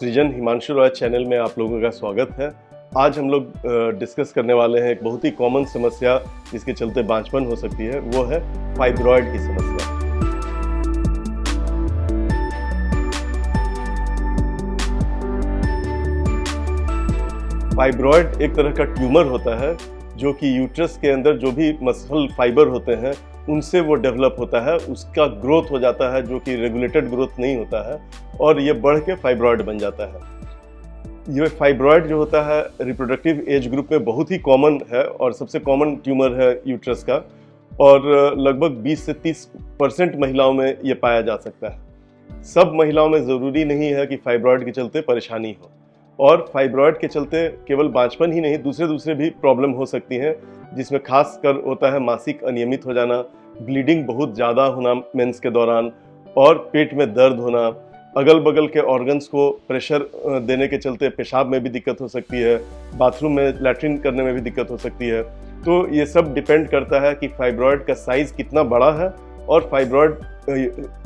सृजन हिमांशु रॉय चैनल में आप लोगों का स्वागत है। आज हम लोग डिस्कस करने वाले हैं एक बहुत ही कॉमन समस्या जिसके चलते बांझपन हो सकती है, वो है फाइब्रॉयड की समस्या। फाइब्रॉयड एक तरह का ट्यूमर होता है जो कि यूट्रस के अंदर जो भी मसल फाइबर होते हैं उनसे वो डेवलप होता है, उसका ग्रोथ हो जाता है जो कि रेगुलेटेड ग्रोथ नहीं होता है और ये बढ़ के फाइब्रॉयड बन जाता है। ये फाइब्रॉयड जो होता है रिप्रोडक्टिव एज ग्रुप में बहुत ही कॉमन है और सबसे कॉमन ट्यूमर है यूट्रस का और लगभग 20 से 30% महिलाओं में ये पाया जा सकता है। सब महिलाओं में ज़रूरी नहीं है कि फाइब्रॉयड के चलते परेशानी हो और फाइब्रॉयड के चलते केवल बांझपन ही नहीं दूसरे भी प्रॉब्लम हो सकती हैं, जिसमें खास कर होता है मासिक अनियमित हो जाना, ब्लीडिंग बहुत ज़्यादा होना मेंस के दौरान और पेट में दर्द होना, अगल बगल के ऑर्गन्स को प्रेशर देने के चलते पेशाब में भी दिक्कत हो सकती है, बाथरूम में लैट्रिन करने में भी दिक्कत हो सकती है। तो ये सब डिपेंड करता है कि फाइब्रॉयड का साइज़ कितना बड़ा है और फाइब्रॉयड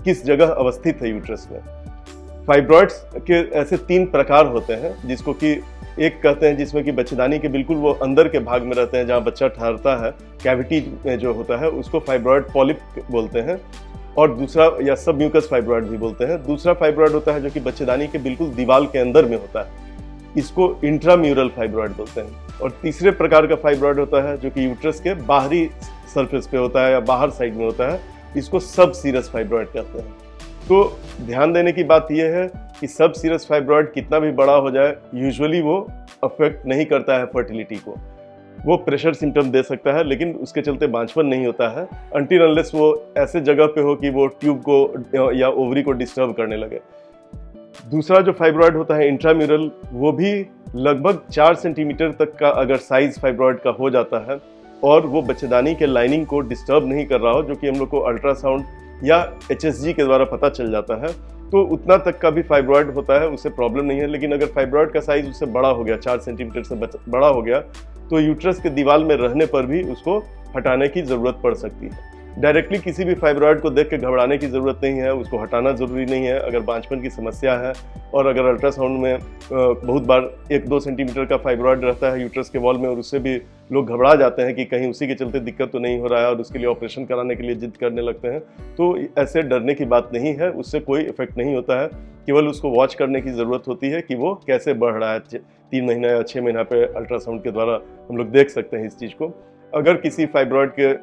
किस जगह अवस्थित है यूट्रस में। फाइब्रॉयड्स के ऐसे 3 प्रकार होते हैं, जिसको कि एक कहते हैं जिसमें कि बच्चेदानी के बिल्कुल वो अंदर के भाग में रहते हैं जहाँ बच्चा ठहरता है, कैविटी में जो होता है उसको फाइब्रॉयड पॉलिप बोलते हैं और दूसरा या सब म्यूकस फाइब्रॉयड भी बोलते हैं। दूसरा फाइब्रॉयड होता है जो कि बच्चेदानी के बिल्कुल दीवार के अंदर में होता है, इसको इंट्राम्यूरल फाइब्रॉयड बोलते हैं। और तीसरे प्रकार का फाइब्रॉयड होता है जो कि यूट्रस के बाहरी सरफेस पे होता है या बाहर साइड में होता है, इसको सब सीरस फाइब्रॉयड कहते हैं। तो ध्यान देने की बात यह है कि सब सीरस फाइब्रॉयड कितना भी बड़ा हो जाए यूजुअली वो अफेक्ट नहीं करता है फर्टिलिटी को। वो प्रेशर सिम्टम दे सकता है लेकिन उसके चलते बांझपन नहीं होता है अनटिल अनलेस वो ऐसे जगह पे हो कि वो ट्यूब को या ओवरी को डिस्टर्ब करने लगे। दूसरा जो फाइब्रॉयड होता है इंट्राम्यूरल, वो भी लगभग 4 सेंटीमीटर तक का अगर साइज फाइब्रॉयड का हो जाता है और वो बच्चेदानी के लाइनिंग को डिस्टर्ब नहीं कर रहा हो, जो कि हम लोग को अल्ट्रासाउंड या HSG के द्वारा पता चल जाता है, तो उतना तक का भी फाइब्रॉयड होता है, उससे प्रॉब्लम नहीं है। लेकिन अगर फाइब्रॉयड का साइज उससे बड़ा हो गया, 4 सेंटीमीटर से बड़ा हो गया, तो यूट्रस के दीवार में रहने पर भी उसको हटाने की ज़रूरत पड़ सकती है। डायरेक्टली किसी भी फाइब्रॉयड को देख के घबराने की ज़रूरत नहीं है, उसको हटाना ज़रूरी नहीं है। अगर बांझपन की समस्या है और अगर अल्ट्रासाउंड में बहुत बार 1-2 सेंटीमीटर का फाइब्रॉयड रहता है यूट्रस के वॉल में और उससे भी लोग घबरा जाते हैं कि कहीं उसी के चलते दिक्कत तो नहीं हो रहा है और उसके लिए ऑपरेशन कराने के लिए जिद करने लगते हैं, तो ऐसे डरने की बात नहीं है, उससे कोई इफेक्ट नहीं होता है। केवल उसको वॉच करने की ज़रूरत होती है कि वो कैसे बढ़ रहा है। 3 महीना या 6 महीना पे अल्ट्रासाउंड के द्वारा हम लोग देख सकते हैं इस चीज़ को। अगर किसी फाइब्रॉयड के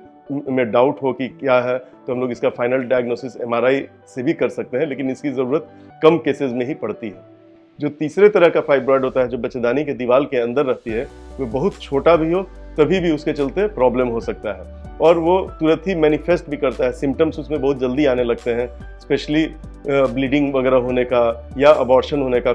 में डाउट हो कि क्या है तो हम लोग इसका फाइनल डायग्नोसिस MRI से भी कर सकते हैं, लेकिन इसकी ज़रूरत कम केसेस में ही पड़ती है। जो तीसरे तरह का फाइब्रॉयड होता है जो बच्चेदानी के दीवार के अंदर रहती है, वो बहुत छोटा भी हो तभी भी उसके चलते प्रॉब्लम हो सकता है और वो तुरंत ही मैनिफेस्ट भी करता है। सिम्टम्स उसमें बहुत जल्दी आने लगते हैं, स्पेशली ब्लीडिंग वगैरह होने का या अबॉर्शन होने का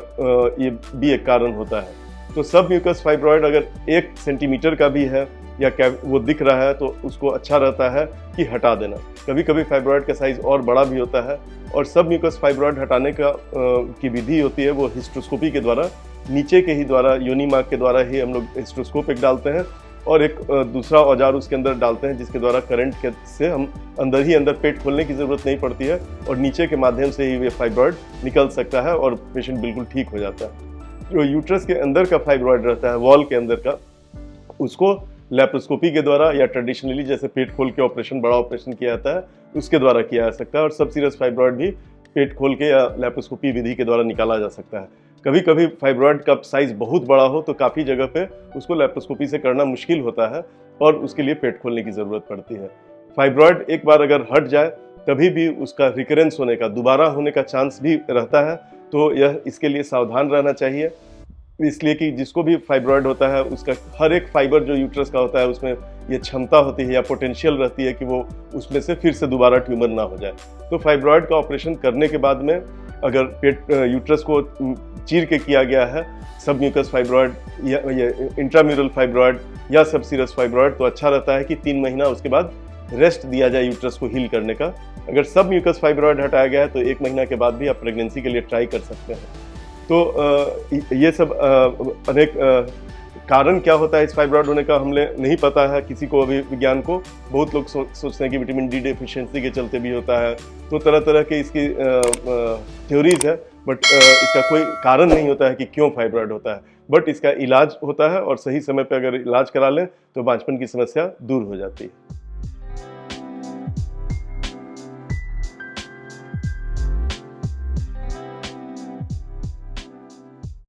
ये भी एक कारण होता है। तो सब म्यूकस फाइब्रॉयड अगर 1 सेंटीमीटर का भी है या वो दिख रहा है तो उसको अच्छा रहता है कि हटा देना। कभी कभी फाइब्रॉयड का साइज़ और बड़ा भी होता है और सब म्यूकस फाइब्रॉयड हटाने का की विधि होती है वो हिस्ट्रोस्कोपी के द्वारा, नीचे के ही द्वारा, योनि मार्ग के द्वारा ही हम लोग हिस्ट्रोस्कोप एक डालते हैं और एक दूसरा औजार उसके अंदर डालते हैं जिसके द्वारा करंट के से हम अंदर पेट खोलने की ज़रूरत नहीं पड़ती है और नीचे के माध्यम से ही ये फाइब्रॉयड निकल सकता है और पेशेंट बिल्कुल ठीक हो जाता है। जो यूट्रस के अंदर का फाइब्रॉयड रहता है वॉल के अंदर का, उसको लैप्रोस्कोपी के द्वारा या ट्रेडिशनली जैसे पेट खोल के ऑपरेशन, बड़ा ऑपरेशन किया जाता है, उसके द्वारा किया जा सकता है और सब सीरस फाइब्रॉयड भी पेट खोल के या लैप्रोस्कोपी विधि के द्वारा निकाला जा सकता है। कभी कभी फाइब्रॉयड का साइज़ बहुत बड़ा हो तो काफ़ी जगह पे उसको लैप्रोस्कोपी से करना मुश्किल होता है और उसके लिए पेट खोलने की ज़रूरत पड़ती है। फाइब्रॉयड एक बार अगर हट जाए तभी भी उसका रिकरेंस होने का, दोबारा होने का चांस भी रहता है, तो यह इसके लिए सावधान रहना चाहिए। इसलिए कि जिसको भी फाइब्रॉयड होता है उसका हर एक फाइबर जो यूट्रस का होता है उसमें ये क्षमता होती है या पोटेंशियल रहती है कि वो उसमें से फिर से दोबारा ट्यूमर ना हो जाए। तो फाइब्रॉयड का ऑपरेशन करने के बाद में अगर पेट यूट्रस को चीर के किया गया है, सब म्यूकस फाइब्रॉयड या इंट्राम्यूरल फाइब्रॉयड या सब सीरस फाइब्रॉयड, तो अच्छा रहता है कि 3 महीना उसके बाद रेस्ट दिया जाए यूट्रस को हील करने का। अगर सब म्यूकस फाइब्रॉयड हटाया गया है तो 1 महीना के बाद भी आप प्रेगनेंसी के लिए ट्राई कर सकते हैं। तो ये सब अनेक कारण क्या होता है इस फाइब्रॉयड होने का हमें नहीं पता है किसी को अभी, विज्ञान को। बहुत लोग सोचते हैं कि विटामिन डी डेफिशिएंसी के चलते भी होता है, तो तरह तरह के इसकी थ्योरीज है, बट इसका कोई कारण नहीं होता है कि क्यों फाइब्रॉयड होता है, बट इसका इलाज होता है और सही समय पे अगर इलाज करा लें तो बांझपन की समस्या दूर हो जाती है।